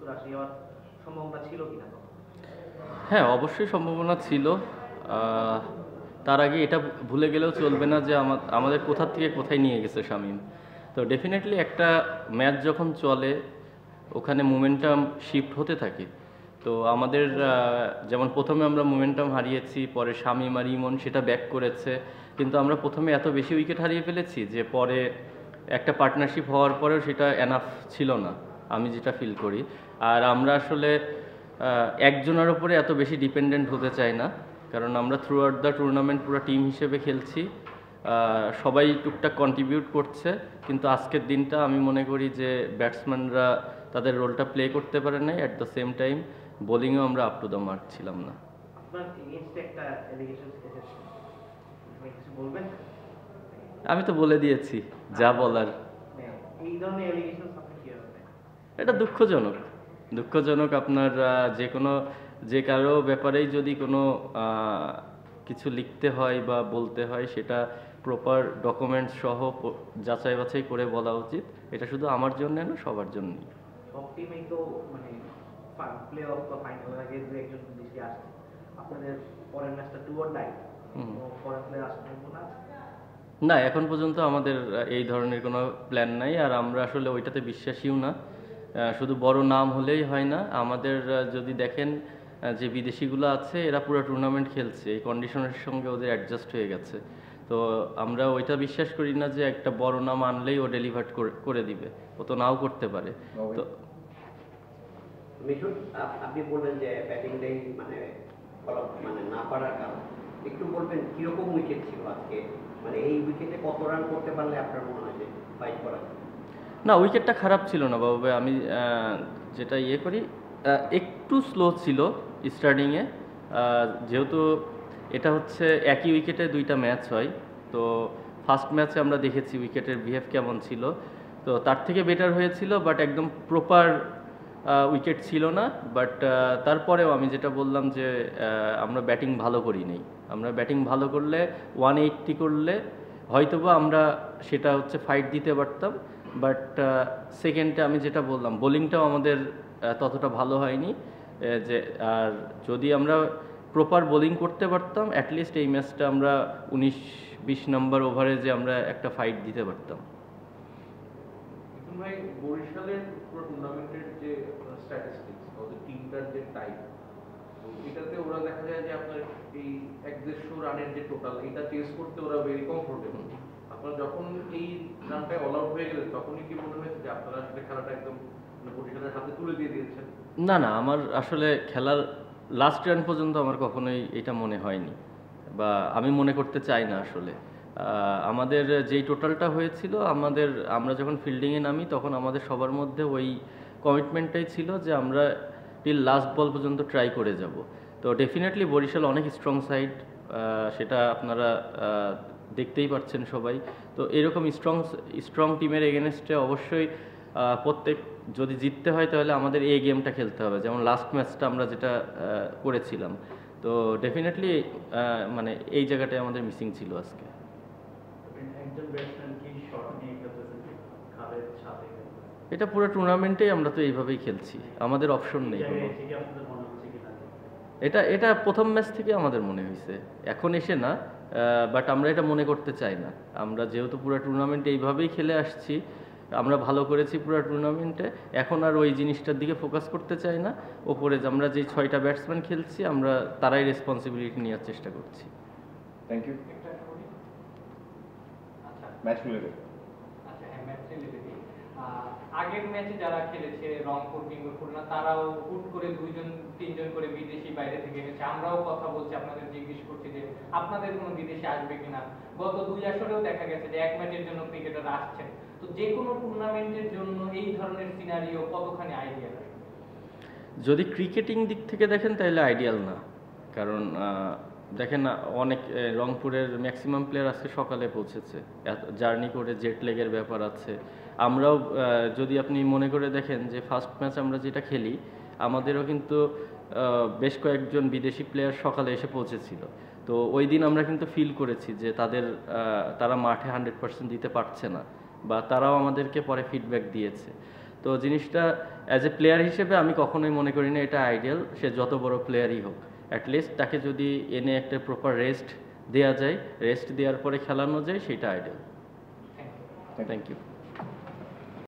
রাশি হওয়ার সম্ভাবনা ছিল কিনা? হ্যাঁ, অবশ্যই সম্ভাবনা ছিল। তার আগে এটা ভুলে গেলেও চলবে না যে আমাদের কোথা থেকে কোথায় নিয়ে গেছে শামীম। তো ডেফিনেটলি একটা ম্যাচ যখন চলে ওখানে মোমেন্টাম শিফট হতে থাকে। তো আমাদের যেমন প্রথমে আমরা মোমেন্টাম হারিয়েছি, পরে শামীম আর ইমন সেটা ব্যাক করেছে, কিন্তু আমরা প্রথমে এত বেশি উইকেট হারিয়ে ফেলেছি যে পরে একটা পার্টনারশিপ হওয়ার পরেও সেটা এনাফ ছিল না, আমি যেটা ফিল করি। আর আমরা আসলে একজনের উপরে এত বেশি ডিপেন্ডেন্ট হতে চাই না, কারণ আমরা থ্রু আউট দ্য টুর্নামেন্ট পুরো টিম হিসেবে খেলছি, সবাই টুকটাক কন্ট্রিবিউট করছে। কিন্তু আজকের দিনটা আমি মনে করি যে ব্যাটসম্যানরা তাদের রোলটা প্লে করতে পারে নাই, অ্যাট দ্য সেম টাইম বোলিংয়েও আমরা আপ টু দ্য মার্ক ছিলাম না। আপনার এগেইনস্টে একটা অ্যালিগেশন এসেছে, কিছু বলবেন? আমি তো বলে দিয়েছি যা বলার। এই ধরনের অ্যালিগেশন আপনি কিভাবে? এটা দুঃখজনক, দুঃখজনক। আপনার যে কারো ব্যাপারেই যদি কোনো কিছু লিখতে হয় বা বলতে হয় সেটা প্রপার ডকুমেন্টস সহ যাচাই বাছাই করে বলা উচিত। এটা শুধু আমার জন্য না, সবার জন্যই। সব টিমেই তো মানে প্লে অফ বা ফাইনাল আগে দু একজন বেশি আসছে, আপনাদের পরের ম্যাচটা টু অর ডাই, পরের প্লেয়ার আসার সম্ভাবনা আছে? না, এখন পর্যন্ত আমাদের এই ধরনের কোনো প্ল্যান নাই, আর আমরা আসলে ওইটাতে বিশ্বাসীও না। শুধু বড় নাম হলেই হয় না, আমাদের যদি দেখেন যে বিদেশিগুলো আছে এরা পুরো টুর্নামেন্ট খেলছে, এই কন্ডিশনের সঙ্গে ওদের অ্যাডজাস্ট হয়ে গেছে। তো আমরা ওইটা বিশ্বাস করি না যে একটা বড় নাম আনলেই ও ডেলিভার করে দিবে, ও তো নাও করতে পারে। তো মিঠুন, আপনি বলবেন যে ব্যাটিংটাই মানে না পারার কারণ, একটু বলবেন কিরকম উইকেট ছিল আজকে, মানে এই উইকেটে কত রান করতে পারলে আপনার মনে হয় যে ফাইট করা? না, উইকেটটা খারাপ ছিল না বাবু ভাই। আমি যেটা করি, একটু স্লো ছিল স্টার্টিংয়ে, যেহেতু এটা হচ্ছে একই উইকেটে দুইটা ম্যাচ হয়। তো ফার্স্ট ম্যাচে আমরা দেখেছি উইকেটের বিহেভ কেমন ছিল, তো তার থেকে বেটার হয়েছিল, বাট একদম প্রপার উইকেট ছিল না। বাট তারপরেও আমি যেটা বললাম যে আমরা ব্যাটিং ভালো করিনি। আমরা ব্যাটিং ভালো করলে 180 করলে হয়তোবা আমরা সেটা হচ্ছে ফাইট দিতে পারতাম। বাট সেকেন্ডে আমি যেটা বললাম, বোলিংটাও আমাদের ততটা ভালো হয়নি। যে আর যদি আমরা প্রপার বোলিং করতে পারতাম, অ্যাটলিস্ট এই ম্যাচটা আমরা 19-20 নম্বর ওভারে যে আমরা একটা ফাইট দিতে পারতাম। ভাই, বরিশালের পুরো টুর্নামেন্টের যে স্ট্যাটিস্টিক্স, ওদের টিমটার যে টাইপ, এটাতে ওরা দেখা যায় যে আপনার এই 150 রানের যে টোটাল, এটা চেস করতে ওরা ভেরি কমফোর্টেবল। আপনারা যখন এই রানটায় অল আউট হয়ে গেলেন, তখনই কি মনে হয়েছে যে আপনারা আসলে খেলাটা একদম বরিশালের হাতে তুলে দিয়ে দিয়েছেন? না না, আমার আসলে খেলার লাস্ট রান পর্যন্ত আমার কখনোই এটা মনে হয়নি, বা আমি মনে করতে চাই না আসলে। আমাদের যেই টোটালটা হয়েছিল, আমরা যখন ফিল্ডিংয়ে নামি তখন আমাদের সবার মধ্যে ওই কমিটমেন্টটাই ছিল যে আমরা টিল লাস্ট বল পর্যন্ত ট্রাই করে যাব। তো ডেফিনেটলি বরিশাল অনেক স্ট্রং সাইড, সেটা আপনারা দেখতেই পাচ্ছেন সবাই। তো এরকম স্ট্রং টিমের এগেনস্টে অবশ্যই প্রত্যেক যদি জিততে হয় তাহলে আমাদের এই গেমটা খেলতে হবে, যেমন লাস্ট ম্যাচটা আমরা যেটা করেছিলাম। তো ডেফিনেটলি মানে এই জায়গাটায় আমাদের মিসিং ছিল আজকে। এটা পুরো টুর্নামেন্টেই আমরা তো এইভাবেই খেলছি, আমাদের অপশন নেই কোনো। এটা প্রথম ম্যাচ থেকে আমাদের মনে হয়েছে, এখন এসে না। বাট আমরা এটা মনে করতে চাই না। আমরা যেহেতু পুরো টুর্নামেন্ট এইভাবেই খেলে আসছি, আমরা ভালো করেছি পুরো টুর্নামেন্টে, এখন আর ওই জিনিসটার দিকে ফোকাস করতে চাই না। ওপরে আমরা যে 6টা ব্যাটসম্যান খেলছি, আমরা তারাই রেসপন্সিবিলিটি নেওয়ার চেষ্টা করছি। Thank you. ম্যাচ খুলে দেব। আচ্ছা, হ্যাঁ, ম্যাচ রিলেটেড। আগের ম্যাচে যারা খেলেছে রংপুর কিংবা খুলনা, তারাও হুট করে 2-3 জন করে বিদেশি বাইরে থেকে এনেছে। আমরাও কথা বলছি, আপনাদের জিজ্ঞেস করছি যে আপনাদের কোনো বিদেশি আসবে কিনা। গত 2 আসরেও দেখা গেছে যে এক ম্যাচের জন্য ক্রিকেটার আসছেন। তো যে কোনো টুর্নামেন্টের জন্য এই ধরনের সিনারিও কতখানি আইডিয়াল? যদি ক্রিকেটিং দিক থেকে দেখেন তাহলে আইডিয়াল না, কারণ দেখেন অনেক রংপুরের ম্যাক্সিমাম প্লেয়ার আজকে সকালে পৌঁছেছে, জার্নি করে জেট লেগের ব্যাপার আছে। আমরাও যদি আপনি মনে করে দেখেন যে ফার্স্ট ম্যাচ আমরা যেটা খেলি, আমাদেরও কিন্তু বেশ কয়েকজন বিদেশি প্লেয়ার সকালে এসে পৌঁছেছিল। তো ওই দিন আমরা কিন্তু ফিল করেছি যে তারা মাঠে 100% দিতে পারছে না, বা তারাও আমাদেরকে পরে ফিডব্যাক দিয়েছে। তো জিনিসটা অ্যাজ এ প্লেয়ার হিসেবে আমি কখনোই মনে করি না এটা আইডিয়াল, সে যত বড় প্লেয়ারই হোক। অ্যাটলিস্ট তাকে যদি এনে একটা প্রপার রেস্ট দেওয়া যায়, রেস্ট দেওয়ার পরে খেলানো যায়, সেটা ideal. Thank you. Thank you.